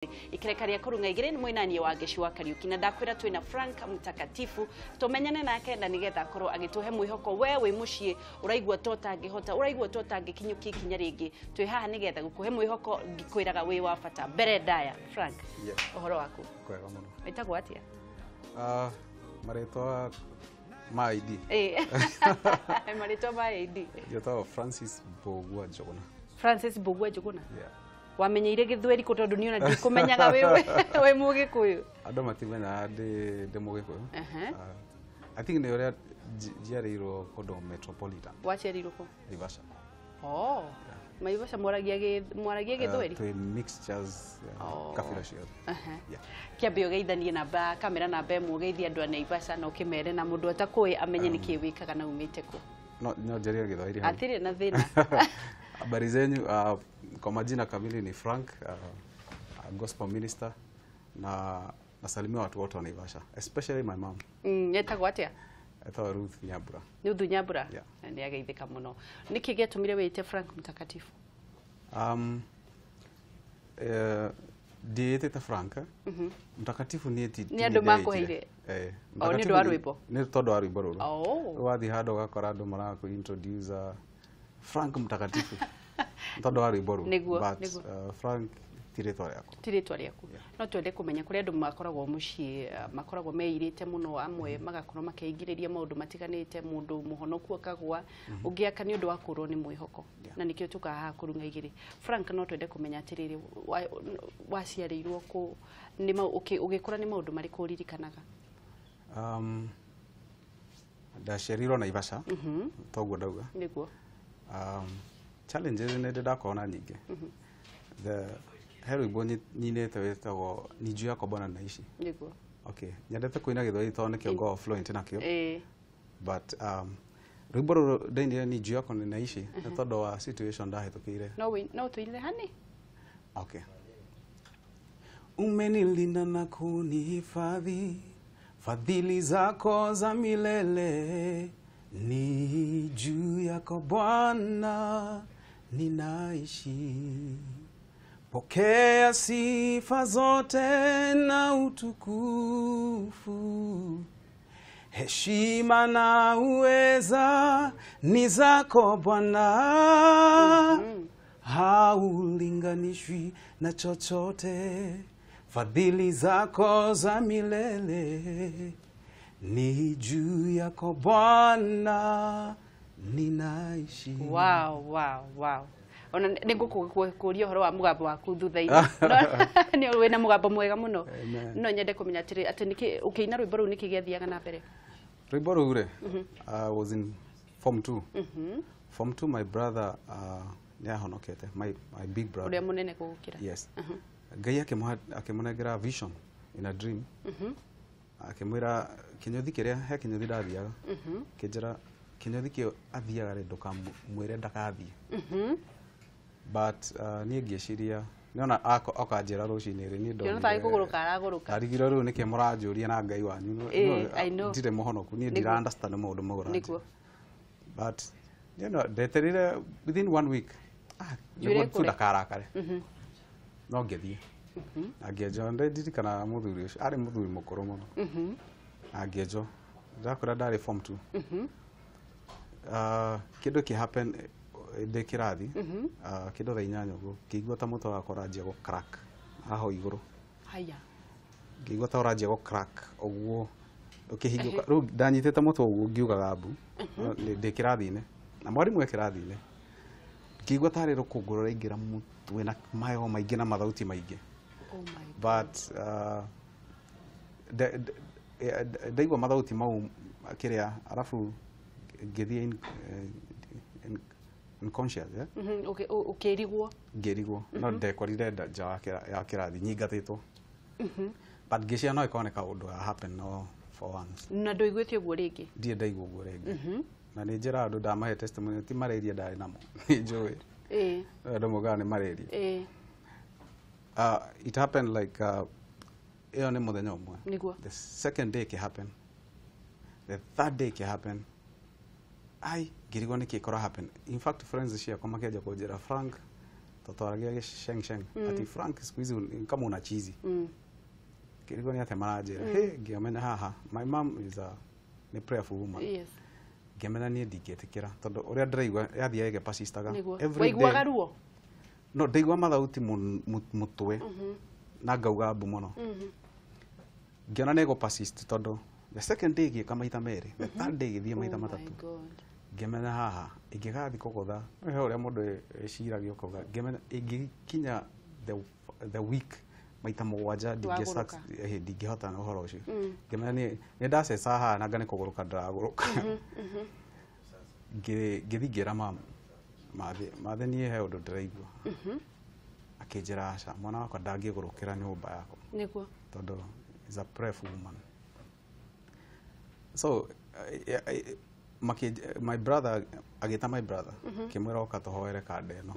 Ikerekaria Kurung'a Igiri ni muinani wa Geshua Kariuki na ndakwira twina Frank Mtakatifu tumenyane nake na nigetha korwo agituhe mwihoko we wi mucii uraigwa tota ngihota uraigwa tota ngikinyuki kinya ringi twi haha nigetha gukuhe mwihoko ngikwiraga wi wa bata mbere ndaya Frank uhoro waku kwega muno etagwo atia maretwa ma ID maretwa ma ID yetagwo Francis Mbugua njuguna Mbugua njuguna wamenyeire githweri ko tondu niona ndikumenyaga we mugikuyu andu matimenya ndi mugikuyu I think ni ore jiarirwo kodo metropolitan wacherirwo ko Rivasha Maivasha mwaragia githweri to mixtures kafira cio kiambio geithanie namba kamera namba emu geithia andu Naivasha no kimere na mundu atakui amenye niki wikaga na umite ku no jeria githweri atire na thina habari zenyu kwa majina kamili ni Frank gospel minister na nasalimia watu wote wa Naivasha especially my mom yetagwo atia etagwo Ruth Nyambura Ruth Nyambura ni ageithika muno niki getumire wite Frank Mtakatifu dietete Frank Mtakatifu ni eti ni andu makuheire ni ndo arwimbo ni todo arwimbo ruru wathi hado gakora andu maraku introduce Frank Mtakatifu todo arwimbo ruru but Frank tiritwa riaku no twende kumenya kuri andu makoragwo mucii makoragwo meirite muno amwe magakorwo makeingiriria maundu matiganite mundu muhonoku akagwa ungiaka ni undu wa kurwo ni mwihoko na nikio tuka ha Kurung'a Igiri Frank no twende kumenya atiriri waciarirwo ku ni ugikura ni maundu mari kuririkanaga ndaciarirwo Naivasha toguo ndauga niguo challenges ne ndakona nyingi the hero ibonye nyinete wetagwo niju yako bwana naishi niguo okay nyendete kuina githweri tondu nikio go fluent nakio but rwimbo ndende niju yako ni naishi na tondu wa situation ndahitukire no tuile hani okay umenilinda na kunihifadhi fadhili zako za milele ni juu yako Bwana ninaishi pokea sifa zote na utukufu heshima na uweza ni zako Bwana haulinganishwi na chochote fadhili zako za milele ni juu yako Bwana ninaishi wow ona nigukuria horo wa mugambo waku thutha-ini ni wina mugambo mwega muno no nyende kumenya ati niki ukiina rwimbo ru niki giathiaga na mbere rwimbo ru re was in form 2 form 2 my brother ni ahonokete my big brother uria munene kugukira yes Ngai akimunegera vision in a dream akimwira kinyothi kiria he kinyothi ndathiaga kinjira kinyothi kio athiaga re ndukamwire ndakathie but ni ngiciria niona akanjira rucini ri ni ndo no tari kuguruka araguruka arigiro ru nike muranjuria na Ngai wanyu ndire muhonoku ni ndira understand maundu magura niguo but you know deterire within 1 week ni kuda karakare no ngethie agiejo ndirikana muthuri ucio ari muthuri mukuru muno agiejo ndakora ndari form 2 kido ki happen de kirathi kido tha 8 uguo ngigua ta mutwe wakwa uranjia go crack aho iguru haya ngigua ta uranjia go crack uguo ukihingũka ru ndanyitete mutwe uguo ngiugaga mbu de kirathi-ini na mwarimu ekirathi-ini ngigua ta rero kunguru raingira mutwe na mayo maingi na mathauti maingi but ndaigua mathauti mau kiria arafu ngithie unconscious ukirigwo no ndekorire nja ya kirathi nyingatitwo but ngĩcia no ikoneka undu happen no for once na ndoigwĩte ũguo rĩngĩ ndie ndaigua ũguo rĩngĩ na nĩ njĩra andũ ndamahe testimony ti malaria ndarĩ namo nĩ njũĩ andũ mogaga nĩ malaria it happened like ĩyo nĩ mũthenya ũmwe the second day it happened the third day it happened ngirigwo nĩ kĩkora happen in fact friends ciakwa makĩanjia kũnjĩra Frank Totwaragia giceng ati Frank siku hizi kama una chizi kiriko ni atemaraje he ngiamena haha my mom is a prayerful woman. Yes. Ngiamena ni ndingetikira tondu uria ndiraigua yathia ege pasistaga every day. Waigua ruo? No ndaigua mathauti mutwe na ngauga mbu muno. Ngiona nego persist tondu the second day gika maita meri, the third day githie maita matatu. Ngiamena haha ingigathi kugutha he uria mundu eciragio kuga ngiamena ingikinya the week maita mugwanja ndingihota na uhoro ucio. Ngiamena ni ndaceca haha na ngane kuguruka ndiraguruka. Ngithingira mama mathe nie he undu ndiraigua. Akinjira aca mwana wakwa ndangigurukira nyumba yako niguo tondu is a prayerful woman. So my brother agita my brother kimwira oka tohoere kande no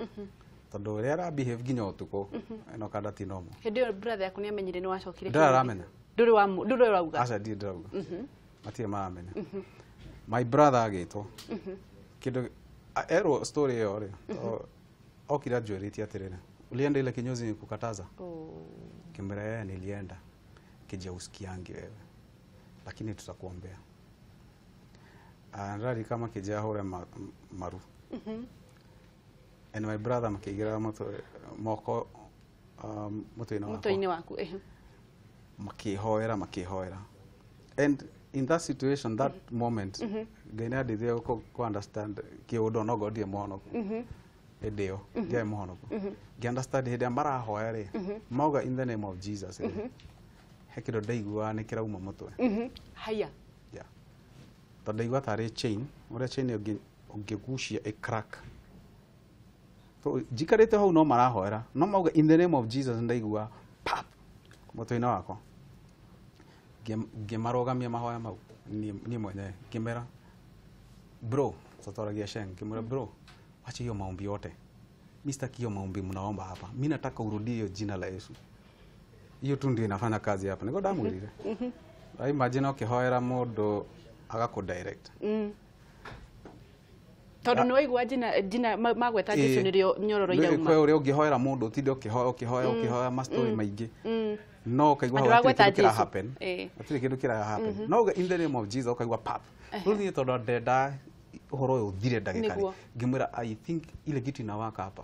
tondu ria ra behave ginya utuko no kanda ti nomo. Hindi brother yaku ni amenyire ni wacokire ndaramenya nduri rauga aca ndi ndirauga matie maramenya. My brother agitwo kindu ero story yo ri okira njwiriti atirire ulienda ile kinyozi nikukataza. Kimwira nilienda kija usikiangi wewe lakini tutakuombea. Rari kama kija hore maru. And my brother makigira moko mutwe waku makihoera. And in that situation, that moment, Ngai ndithia ko understand ki undo no God ye mohono. Edio ye mohono. Ngi understand hede mara hoya ri. Mauga in the name of Jesus. Hekido ndaigua ni kirauma mutwe. Haya. Yeah. Ndaigua tare chain, ore chain ungigucia a crack. So jikarete hau no marahoera. No mauga in the name of Jesus ndaigua pap. Mutwe-ini wako. Ngemarogamia mahoya mau ni mwenye kimera bro tatoragia sheng kimera bro acha hiyo maombi yote Mr. Kio maombi mnaomba hapa mimi nataka urudie jina la Yesu hiyo tu ndio inafanya kazi hapa niko damwirire imagine ukihoera mundu agako direct tondu ni waigua jina magweta Jesu nirio nyororo ira uma kwa uria ungihoera mundu tinde ukihoya mastori maingi no kaigua hawa kira happen atire kindu kira happen no in the name of Jesus ukaigua pap ruthi tondu ndenda uhoro uyu uthire ndagikari ngimwira I think ile kitu inawaka hapa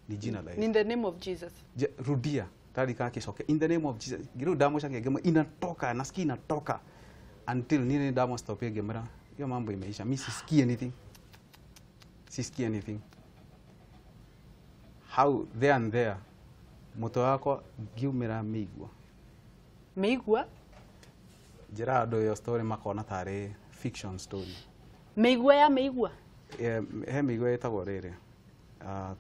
ni jina la Yesu in the name of Jesus rudia tari kana kisoke in the name of Jesus giru damu shange ngimwe inatoka nasikia inatoka until nini damu stop ngimwira hiyo mambo imeisha mimi sisikii anything how there and there moto wako giumira meigua jira ndo yo story makona tare fiction story meigua ya meigua he meigua etagwo riri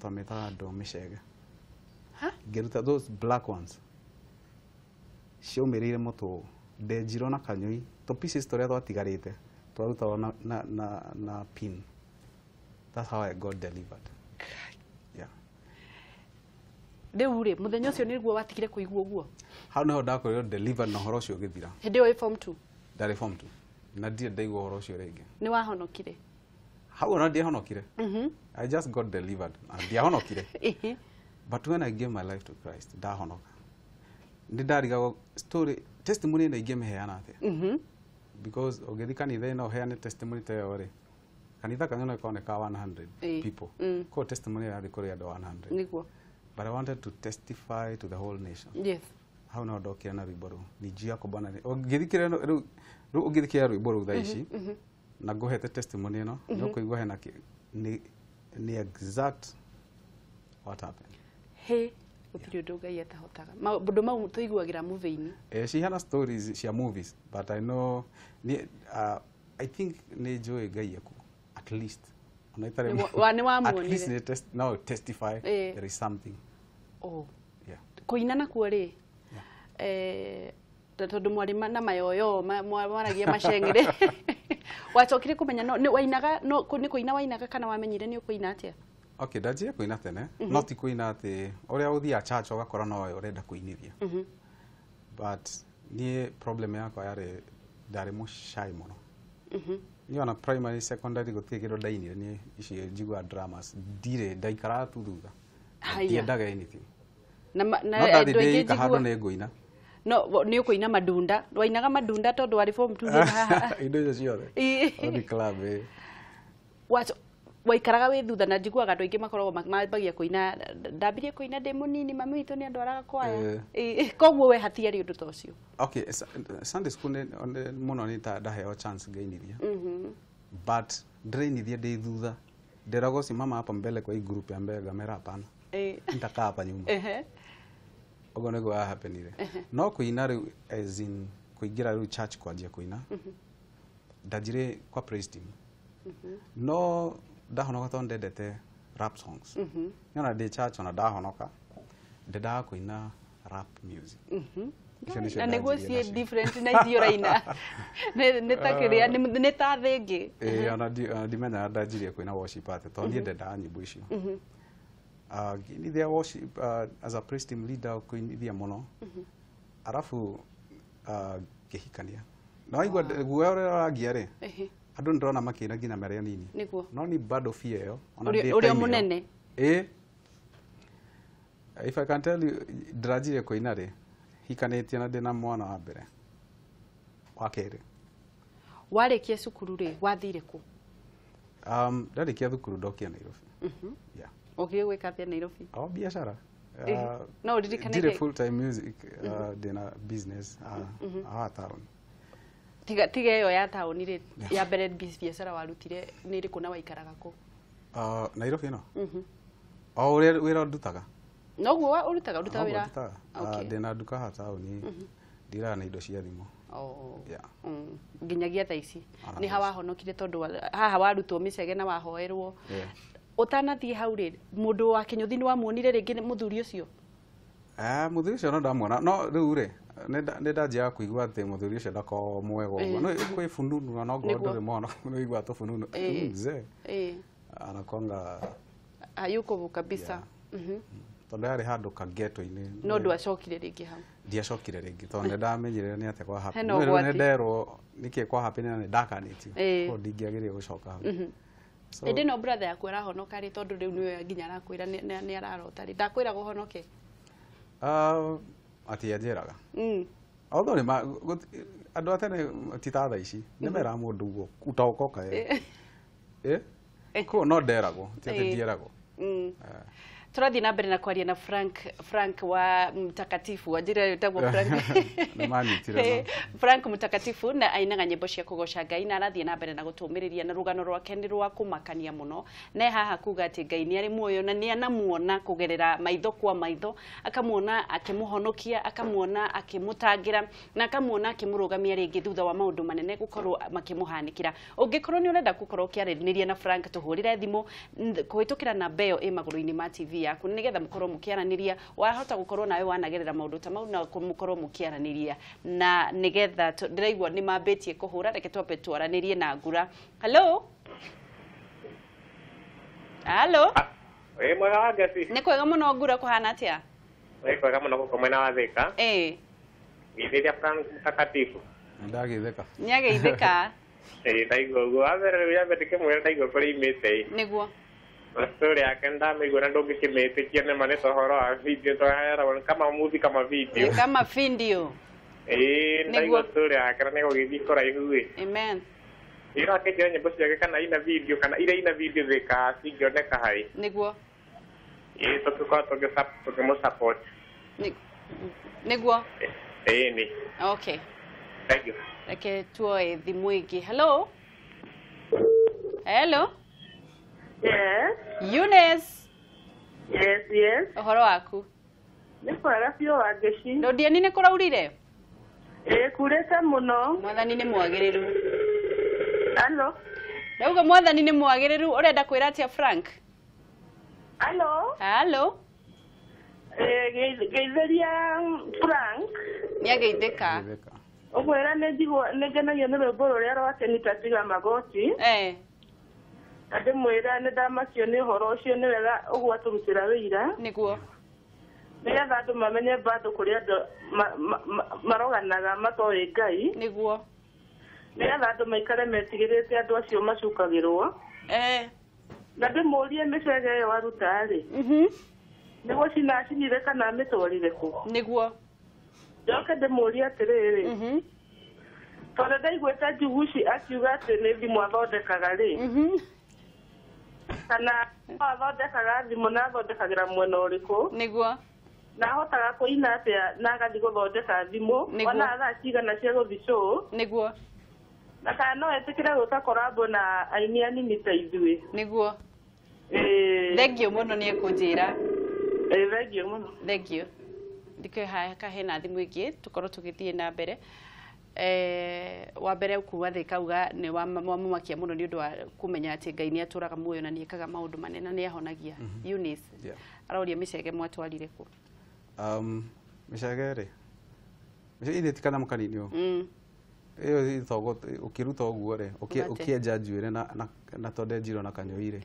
tometa ndo Micege ngiruta those black ones ciumirire moto ndejiro na kanyui to pieces toria twatigarite twaruta na pin. That's how I got delivered. Yeah. Deure muthenya ucio niguo watigire kuigua guo. How no ndakorwo delivered na horo cio githira. Hindi o form 2. Ndari form 2. Na ndire ndaigua horo cio ringi. Ni wahonokire. How na ndie honokire? I just got delivered. And ndie honokire. But when I gave my life to Christ, ndahonoka. Ndariga story testimony na igeme heana ate. Because ogethikani they no heane testimony te ore. Kanitha kanyono ikaoneka 100 people. Ko testimony ya thikuri ando 100. Niguo. But I wanted to testify to the whole nation. Yes. How no dokia na rwimbo ni jia ko bana ogithikire ru ogithikira rwimbo ru thaici na gohete testimony no no kuigwa hena ni exact what happened. Hey, utiri undu Ngai atahotaga. Maundu mau tuiguagira movie-ini. She had stories cia movies, but I know I think ni joy Ngai yaku at least. At least testify there is something. Oh. Yeah. Kuina na kuo ri. Tondu mwari na mayoyo mwaragia macengire. Wacokire kumenya no ni wainaga no ni kuina wainaga kana wamenyire ni ukuina atia? Okay, ndajia kuina tene. No ti kuina ati uria uthia church ugakora no urenda kuinithia. But ni problem yako yari ndari mu shy muno. Ni ona primary secondary gutie kido ndainire ni ici njigua dramas dire ndaikara tu thutha ndiendaga anything na andũ aingĩ kahando nĩ ngũina no nĩ ũkũina madunda wainaga madunda tondũ warĩ form 2 haha indo icio ciothe oni club waikaraga wĩ thutha na njiguaga andũ aingĩ makoragwo mambagia kũina ndambirie kũina ndĩ mũnini mami witũ nĩ andwaraga kwaya koguo we hatiarĩ ũndũ ta ũcio okay Sunday school mũno nĩ ta ndaheo chance ngainithia but ndainithia ndĩ thutha nderago simama hapa mbele kwa hii group ya mbele gamera hapana nitakaa hapa nyuma ogo nego hapenire no kuina rĩu as in kuingira rĩu church kwanjia kuina ndajire kwa praise team no ndahonoka to ndendete rap songs nyona ndĩ church ona ndahonoka ndendaga kuina rap music na nĩguo ciĩ different na icio raina nĩ ta kĩrĩa nĩ ta thĩngĩ ona ndimenya ndanjirie kuina worship ate to niĩ ndendaga nyimbo icio nithia worship as a praise team leader kuinithia muno arafu kihikania na waigua guoya ũrĩa ũrangia rĩ andũ ndĩrona makĩina nginya marĩa nini no ni bado fear ĩyo ona ũrĩa mũnene if I can tell you ndirajire kuina rĩ hikanĩtie na ndĩna mwana wa mbere wa kerĩ warĩkia cukuru rĩ wathire kũ ndarĩkia thukuru ndokia Nairobi yeah okay gwĩka atĩa Nairobi biashara no ũririkane ndire full time music ndĩna business town tiga ĩyo ya taũni rĩ ya mbere biashara warutire nĩ ĩrĩkũ na waikaraga kũ Nairobi no o ũrĩa wĩra ndutaga noguo ũrutaga wĩra ndĩna nduka ha taũni ndiraga na indo cia thimũ nginyagia thaa ici nĩ ha wahonokire tondũ haha warutwo Micege na wahoerwo utanathiĩ hau rĩ mũndũ wa Kinyuthi nĩ wamuonire rĩngĩ mũthuri ũcio mũthuri ũcio no ndamuona no rĩu rĩ nĩ ndanjia kuigua atĩ mũthuri ũcio ndako mwega ũguo no kwĩ fununu no ngo ndũrĩ mwana no igua to fununu mzee anakonga hayuko kabisa tondũ yarĩ handũ kageto-inĩ no ndwacokire rĩngĩ hau ndiacokire rĩngĩ tondũ ndamenyire nĩ atĩa kwa happen nĩ nderwo nĩkĩ kwa happen nĩ ndakanĩtio ko ndingĩagĩrĩire gũcoka hau ĩndĩ no brother yaku arahonoka rĩ tondũ rĩu nĩwe nginya arakwĩra nĩ ararota rĩ ndakwĩra ũhonoke ati anjĩraga although nĩ andũ a tene ti ta thaa ici nĩ mera mũndũ guo utaokoka ko no nderagwo ti atĩ ndieragwo turathi na mbere na kwaria na Frank wa Mtakatifu ajira yetagwo Frank Mtakatifu na ainaga nyimbo cia kugoca Ngai na arathie na mbere na gutumiriria na rugano rwake ni rwa kumakania muno na haha kuga ati Ngai ni ari muoyo na ni anamuona kugerera maitho kwa maitho akamuona akimuhonokia akamuona akimutangira na akamuona akimurugamia ringi thutha wa maundu manene gukorwo makimuhanikira ungikorwo ni urenda gukorwo kiaraniria na Frank tuhurire thimu kuhitukira na beo maguru-ini ma TV yaku nigetha mukorwo mukiaraniria wahota gukorwo nawe wanagerera maundu ta mau na mukorwo mukiaraniria na nigetha ndiraigua ni mambitie kuhura reke twambe twaranirie na ngura hello mwega wa Ngeci ni kwega muno ngura kuhana atia kwega muno guko mwena wa Thika githiria Frank Mtakatifu ndagitheka niageitheka ndaigua guo avere ya betike mwera ndaigua kuri imete niguo story yake ndamĩigua na ndũngĩkĩmĩtĩkia nĩ ma nĩ tohoro wa video twaheeragwo kama movie kama video ndaigua story yake na nĩ gũgĩthiĩ kũraihu amen irakĩnjĩra nyĩmbo ciake kana ina video kana iria ina video thĩka cingĩoneka harĩ nĩguo tũkorwo tũkĩmũsupport nĩguo nĩ okay thank you reke tuoe thimũ ĩngĩ hello Yes. Eunice. Yes. Uhoro waku? Nĩ kwega biũ wa Ngeci. Ndũndiani nĩ kũraurire? Kurĩte mũno. Mwathani nĩ mwagĩrĩru. Hello. Ndauga mwathani nĩ mwagĩrĩru ũrenda kwĩra atĩa Frank? Hello. Geithĩria Frank. Nĩageithĩka. Ũgwĩra nĩ ngenagio nĩ rwĩmbo rũrĩa rwake nitatiga magoti. Ndĩmwĩra nĩ ndamakio nĩ ũhoro ũcio nĩ wega ũguo atũrutĩra wĩira nĩguo nĩgetha andũ mamenye bado kũrĩa andũ maroganaga matoĩ Ngai nĩguo nĩgetha andũ maikare metigĩrĩte andũ acio macukagĩrwo na ndĩmũrie Micege ĩyo aruta rĩ nĩguo cinacinire kana mĩtwarire kũ nĩguo njoke ndĩmũrie atĩrĩrĩ tondũ ndaiguĩte Njugushi akiuga atĩ nĩ thimũ athondekaga rĩ kana athondekaga thimũ na athondekagĩra mwena ũrĩkũ nĩguo na ahotaga kũina atĩa na agathiĩ gũthondeka thimũ ona thaa cigana cia gũthiĩ show nĩguo na kana no etĩkĩre gwĩka korabo na aini anini ta ithuĩ nĩguo thengio mũno nĩ ekũnjĩra thengio mũno thengio ndikĩ haka hena thimũ ingĩ tũkorwo tũgĩthiĩ na mbere wa mbere kuuga thĩ kauga nĩ wamumakia mũno nĩ ũndũ wa kũmenya atĩ Ngai nĩ atũraga muoyo na nĩ ekaga maũndũ manene nĩ ahonagia Eunice aroria Micege mwatwarire kũ Micege rĩ ile tikana mũkanini ũyũ iyo thogo ukiruta ũguo rĩ ũkĩenja njuĩrĩ na tonde njiro na kanyoire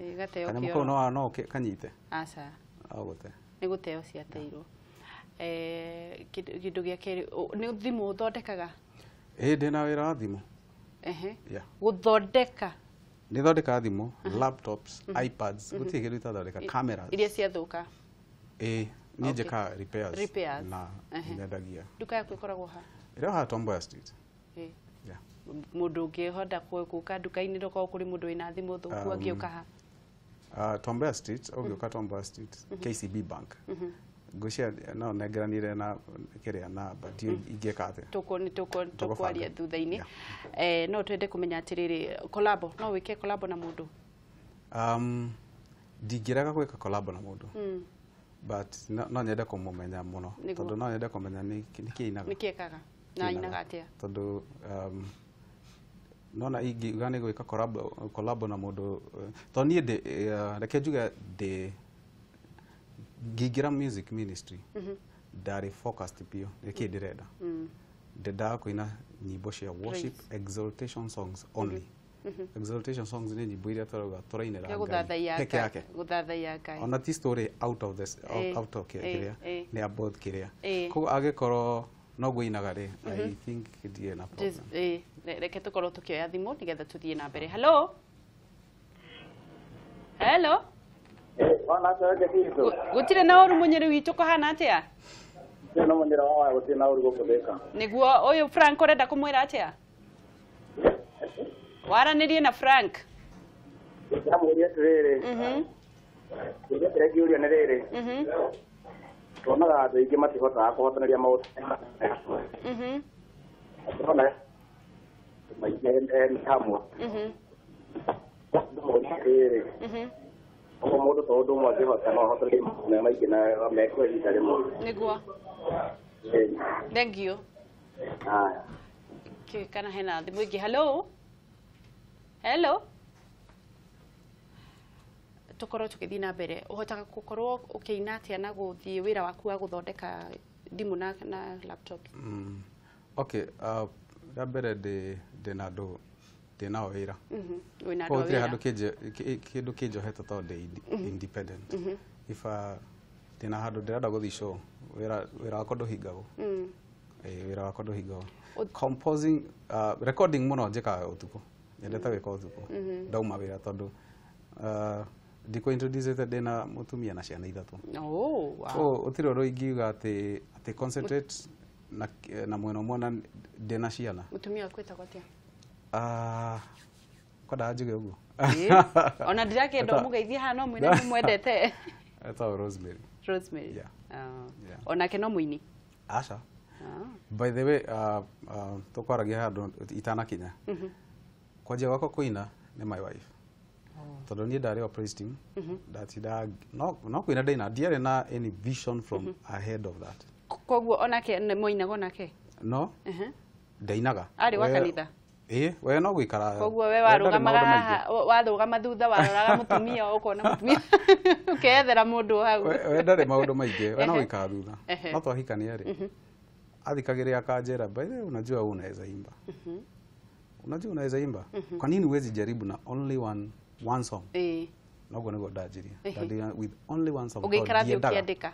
kana mũkono no kanyite aca agũte nĩ gũteo ciateirwo kĩndũ gĩa kerĩ nĩ thimũ ũthondekaga ndĩna wĩra wa thimũ gũthondeka nĩ thondeka thimũ laptops iPads gũtirĩ kĩndũ itathondeka cameras iria ciathũka niĩ njĩkaga repairs na nyendagia nduka yaku ĩkoragwo ha ĩrĩ ha Tomboya Street mũndũ ũngĩhota gũka nduka-inĩ ndũkorwo kũrĩ mũndũ wĩna thimũ thũku angĩũka ha Tomboya Street ũgĩũka Tomboya Street KCB Bank ngũcia no nengeranire na kĩrĩa na but ingĩka atĩa tũkwaria thutha-inĩ no twende kũmenya atĩrĩrĩ collab no wĩke collab na mũndũ ndingĩrega gwĩka collab na mũndũ but no nyende kũmũmenya mũno tondũ no nyende kũmenya nĩ kĩekaga na inaga atĩa tondũ nona ingiuga nĩ gwĩka collab na mũndũ tondũ niĩ reke njuge ngĩingĩra music ministry ndarĩ focused pio nĩkĩ ndĩrenda ndendaga kũina nyimbo cia worship exaltation songs only exaltation songs nĩ nyimbo iria tũrainĩra Ngai peke yake guthathaiya Ngai ona ti story out of kĩrĩa nĩ about kĩrĩa koguo angĩkorwo no gũinaga rĩ I think ndiĩ na problem reke tũkorwo tũkĩoya thimũ nĩgetha tũthiĩ na mbere hello gũtirĩ na ũru mũnyĩrĩ witũ kũhana atĩa nĩguo ũyũ Frank ũrenda kũmwĩra atĩa waranĩrie na Frank ndamwĩria atĩrĩrĩ kĩrĩa kĩũria nĩ rĩrĩ tuonaga andũ aingĩ matihotaga kũhotanĩria maũndũ maingĩ hamwe ndamwĩria atĩrĩrĩ o mũndũ ta ũndũ ũmwe angĩhota no ahotanĩrie maũndũ maingĩ na mekwo ihinda rĩmwe nĩguo thank you kana hena thimũ ingĩ hello tukorwo tukithii na mbere uhotaga gukorwo ukiina atia na guthii wira waku wa guthondeka thimu na laptop okay ya mbere ndina andu ndina wira wina andu wira kindu kinjohete tondu independent if ndina handu ndirenda guthii show wira wakwa nduhingagwo wira wakwa nduhingagwo composing recording muno njikaga utuku nyendete gwika utuku ndauma wira tondu ndiko introduce ndina mutumia na ciana ithatu utiri ro ingiuga ati concentrate na mwena mwana ndina ciana mutumia kwita kwatia koda njuge uguo ona ndirakenda mugeithia hano mwene mwendete eta Rosemary ona keno muini aca by the way tukwaragia handu itanakinya kwajia gwakwa kuina ni my wife tondu nie ndari wa praise team ndatida no kuina ndina ndiare na any vision from ahead of that koguo onake nĩ muinaga onake no ndainaga ari wa kanitha we no gwikara koguo we warugamaga wathugama thutha waroraga mutumia ukona mutumia ukethera mundu hau we ndari maundu maingi we no gwikara thutha no twahikania ri athikagiria akanjera by the way unajua unaweza imba unajua unaweza imba kwa nini huwezi jaribu na only one song noguo niguo ndanjiria ndanjiria with only one song ugikara thi ukiandika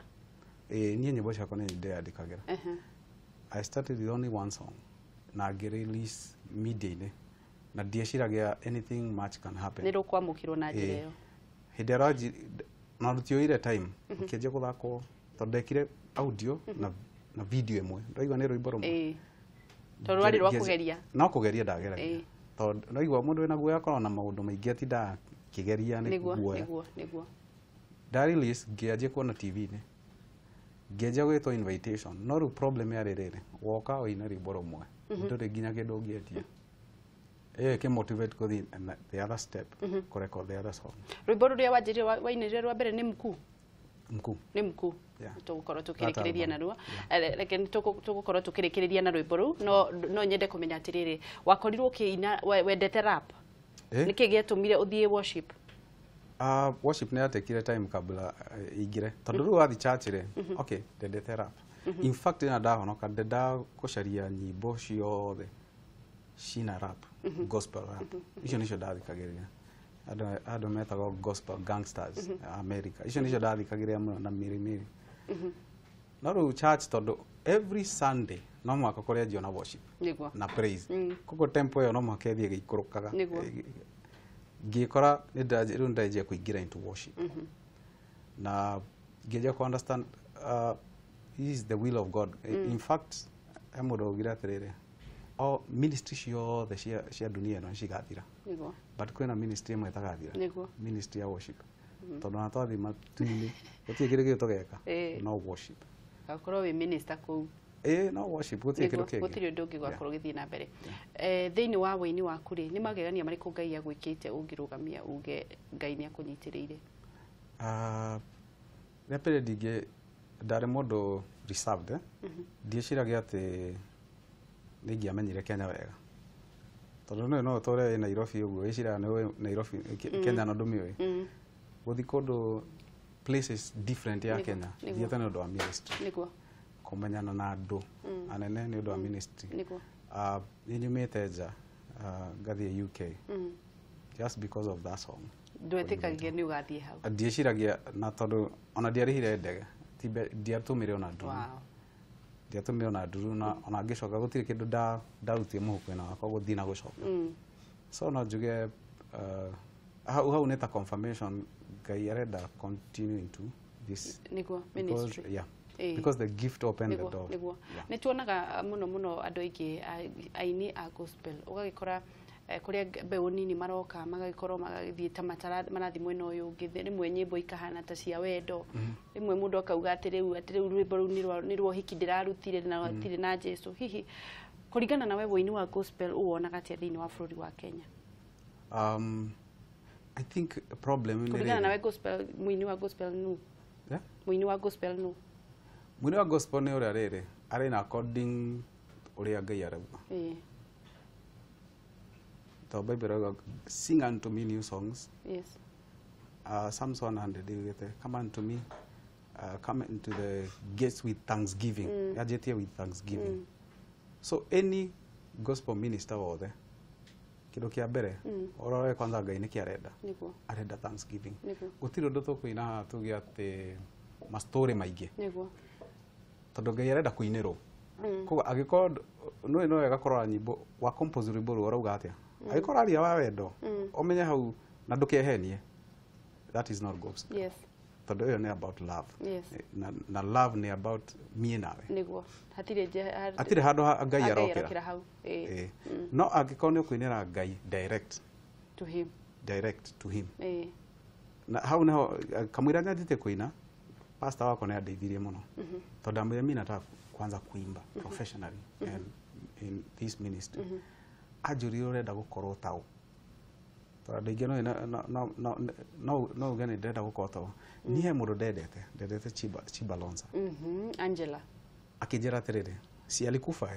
niĩ nyĩmbo ciakwa nĩ ndĩandĩkagĩra I started with only one song na ngĩ-release media-inĩ na ndieciragia anything much can happen nĩ rũkwamũkĩrwo na njĩra ĩyo hĩndĩ na rutioire time kienje guthako tondekire audio na video imwe ndoigwa ni rwimbo rumwe tondu rwari rwa kugeria no kugeria ndageragia tondu ndoigwa mundu wina guoya akorwo na maundu maingi atinda kigeria ni guoya niguo dari list ngianjia kuona TV-inĩ ngianjia gwĩtwo invitation no rĩu problem yarĩ rĩrĩ woka oina rwĩmbo rũmwe ndũrĩ nginya kĩndũ ũngĩendia ĩyo ĩkĩmotivate gũthiĩ the other step kũrecord the other song. Rwĩmbo rũrĩa wanjĩrire wainĩrire rwa mbere nĩ mkuu nĩ mkuu tugukorwo tukirikiria naruo reke tugukorwo tukirikiria na rwĩmbo rũu no nyende kũmenya atĩrĩrĩ wakorirwo ũkĩina wendete rap nĩkĩ gĩatũmire ũthiĩ worship? Worship nĩ yatekire time kabla ingire tondu rĩu wathi church rĩ okay ndendete rap in fact ina ndahonoka ndenda gũcaria nyimbo ciothe cina rap gospel rap icio nicio ndathikagĩrĩria andũ metagwo gospel gangsters America icio nicio ndathikagĩrĩria mũno na mĩrĩ no rĩu church tondu every Sunday no mwaka kũrĩa njiona worship na praise koguo tempo ĩyo no mwaka ĩthiĩ gĩikũrũkaga ngikora rĩu ndajia kũingĩra into worship na ngĩanjia ku understand this is the will of God in fact mũndũ augire atĩrĩrĩ ministry ciothe cia dunia ĩno cigathira but kwĩna ministry ĩmwe ĩtagathira ministry ya worship tondu ona twathi matu-inĩ gũtirĩ kĩndũ kĩngĩ tũgeka no worship gakorwo wĩ minister kũu no worship gũtirĩ kĩndũ kĩngĩ gũtirĩ ũndũ ũngĩ gwakorwo gĩthiĩ na mbere thĩinĩ wa wĩini waku rĩ nĩ magegania marĩkũ Ngai agwĩkĩte ũngĩrũgamia uge Ngai nĩ akũnyitĩrĩire? Rĩa mbere ndarĩ mũndũ reserved ndieciragia atĩ nĩ ingĩamenyire Kenya wega tondu no ũtũũre Nairobi ũguo wĩciraga nĩ Nairobi Kenya no ndũmĩũĩ gũthiĩ kũndũ places different ya Kenya thiĩte nĩ ũndũ wa ministry kũmenyana na andũ anene nĩ ũndũ wa ministry nĩ nyumĩte nja ngathiĩ UK just because of that song ndwetĩkagia nĩ ũgathiĩ hau ndieciragia na tondu ona ndiarĩhire ndege ndiatũmire ona nduru ndiatũmire ona nduru na ona ngĩcoka gũtirĩ kĩndũ ndarutire mũhuko-inĩ wakwa gũthiĩ na gũcoka so no njuge hau nĩ ta confirmation Ngai arenda continue into this ministry because the gift opened the door. Nĩ tuonaga mũno andũ aingĩ aini a gospel ũgagĩkora kũrĩa mbeũ nini maroka magagĩkorwo magagĩthiĩ ta marathi mwena ũyũ ũngĩ rĩmwe nyĩmbo ikahana ta cia wendo rĩmwe mũndũ akauga atĩrĩu rwĩmbo rũu nĩ rwa ũhiki ndĩrarutire na tirĩ na Jesu hihi kũringana na we ũini wa gospel ũwonaga atĩa thĩinĩ wa bũrũri wa Kenya? I think a problem kũringana na we gospel mũini wa gospel nu mũini wa gospel nu mũini wa gospel nĩ ũrĩa rĩrĩ arĩ na according ũrĩa Ngai arauga the Bible sing unto me new songs. Psalms 100 come unto me come into the gates with thanksgiving yajetie with thanksgiving so any gospel minister wothe kindo kia mbere orore kwanza Ngai nĩ kĩarenda arenda thanksgiving gũtirĩ ũndũ tũkũina haha tuge atĩ mastori maingĩ tondu Ngai arenda kũinĩrwo koguo angĩkorwo no wega kũrora nyimbo wa compose rwĩmbo rũu ũrauga atĩa angĩkorwo aria wa wendo ũmenye hau na ndũkehenie that is not gospel tondu ĩyo nĩ about love na love nĩ about mie nawe hatirĩ handũ Ngai arokĩra hau no angĩkorwo nĩ ũkũinĩra Ngai direct to him na hau naho kamwĩra nyanjĩtie kũina pastor wako nĩ andeithirie mũno tondu amwĩra mimi nataka kwanza kuimba professionally in this ministry ajũrire ũrenda gũkorwo tao tondu aingĩ no uge nĩ ndĩrenda gũkorwo tao niĩ he mũndũ ndendete Chibalonza Angela akĩnjĩra atĩrĩrĩ si alikufa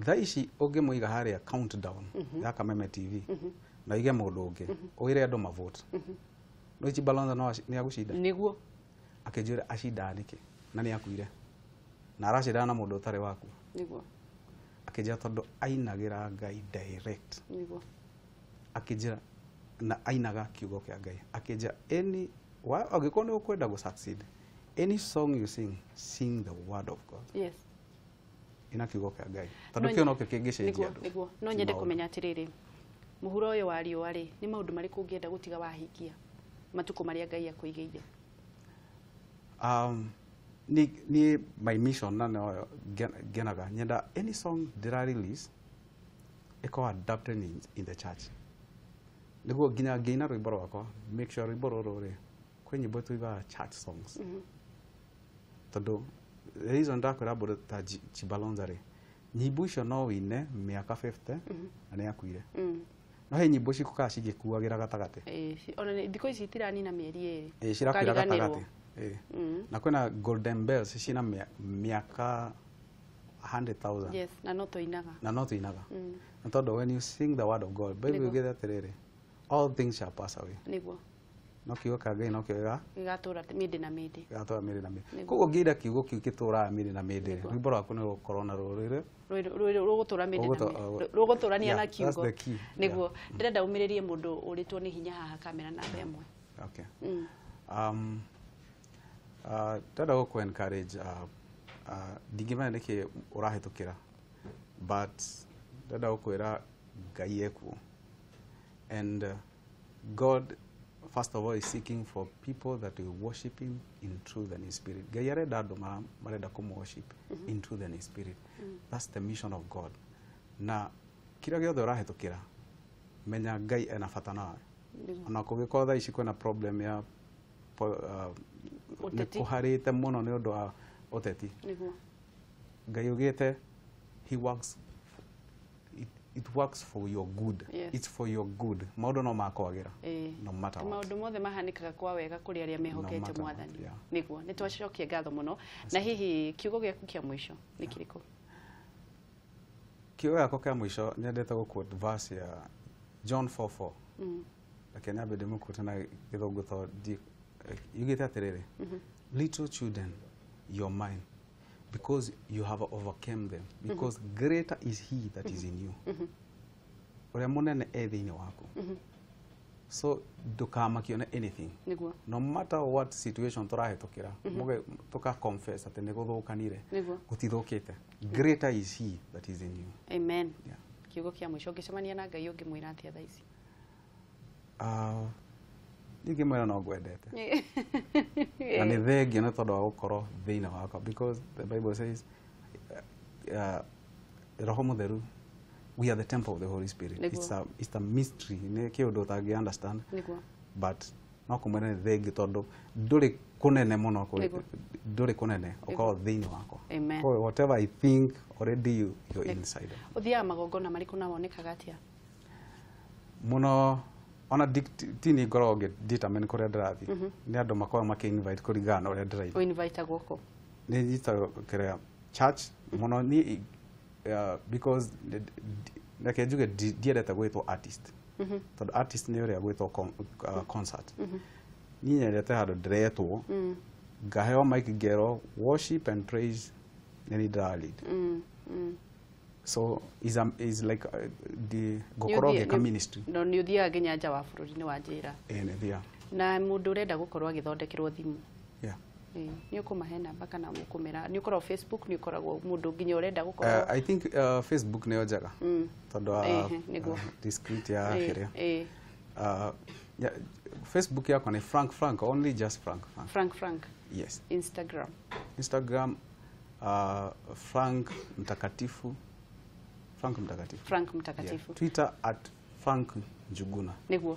thaa ici ũngĩmũiga harĩa countdown ya Kameme TV na ige mũndũ ũngĩ ũire andũ mavote no Chibalonza no nĩ agũcinda nĩguo akĩnjĩra acindaga nĩkĩ na nĩ akuire na aracindana na mũndũ ũtarĩ waku nĩguo akĩnjĩra tondu ainagĩra Ngai direct nĩguo akĩnjĩra na ainaga kiugo kĩa Ngai akĩnjĩra angĩkorwo nĩ ũkwenda gũ succeed any song you sing the word of God ina kiugo kĩa Ngai tondu kĩo no kĩo kĩngĩcenjia andũ nĩguo no nyende kũmenya atĩrĩrĩ mũhuro ũyũ wa riũa rĩ nĩ maũndũ marĩkũ ũngĩenda gũtiga wahingia? matuko maria Ngai akuigeire ni my mission na no genaga nyenda any song that I release eko adapted in the church niguo ginya gina rwimbo rwakwa make sure rwimbo ruru ri kwe nyimbo tuiga church songs tondu the reason ndakwira bado ta chibalonza ri nyimbo icio no wine miaka 50 na ni akuire no he nyimbo cikuka cigikuagira gatagate ona thiko ici tirani na mieri cirakwira gatagate na kwena golden bells cina miaka 100,000 yes na no toinaga na tondu when you sing the word of God Bible ugetha atiriri all things shall pass away niguo no kiugo ka Ngai no kiuga igatura mindi na mindi koguo ngiida kiugo kiu gitura mindi na mindi rwimbo rwaku ni rukorwo na rurire rugutura mindi na mindi ruguturania na kiugo niguo ndirenda umiririe mundu uritwo ni hinya haha kamera namba imwe okay tada go encourage digimana niki urahitukira but tada ukwira Ngai ekuo and God first of all is seeking for people that will worship him in truth and in spirit. Ngai arenda andu marenda kumworship in truth and in spirit. That's the mission of God. Na kira giothe urahitukira menya Ngai ena bata nawe ona kugikora thaa ici kwena problem ya ni kuharite muno ni undu wa uteti Ngai ugite he works it works for your good. Yes. It's for your good. Maundu no makwagira no matter what. Maundu mothe mahanikaga kwa wega kuri aria mehokete mwathani niguo ni twacokia ngatho muno na hihi kiugo giaku kia mwisho ni kiriko kiugo giaku kia mwisho nyendete guquote verse ya John 4:4 lakini abede mukuta na githongo to yugite atiriri little children your mind because you have overcome them because greater is he that is in you ore munene ethiini waku so ndukamakio na anything no matter what situation turahitukira muge tuka confess ati ni guthukanire gutithukite greater is he that is in you amen kiugo kia mwisho ngicemania na Ngai ungimwira atia thaa ici nigi mwera no gwendete na ni thengio na tondu wa gukorwo thiini wakwa because the Bible says roho mutheru we are the temple of the Holy Spirit. It's a mystery ne kiundu utangi understand but no kumwena ni thengi tondu nduri kunene muno nduri kunene ukorwo thiini wakwa so whatever I think already you're inside uthia magongona mariku na wonekaga atia muno ona tini ngorwo determine kuria ndirathi ni andu makorwo maki-invite kuringana na uria ndirathi invite guko ni njita kiria church muno ni because like njuge ndiendete gwitwo artist tondu artist ni uria gwitwo concert ni nyendete handu ndiretwo ngaheo mic ngero worship and praise ni ndira-lead so is like the gokoroge ministry no ni uthia nginya nja wa bururi ni wa njira ni thia na mundu urenda gukorwo agithondekerwo thimu ni ukumahe namba kana mukumera ni ukorwo Facebook ni ukoragwo mundu nginya urenda gukorwo I think Facebook ni ojaga tondu discreet ya hiria Facebook yako ni Frank only just Frank yes Instagram Mtakatifu Frank Mtakatifu Twitter @Frank Njuguna niguo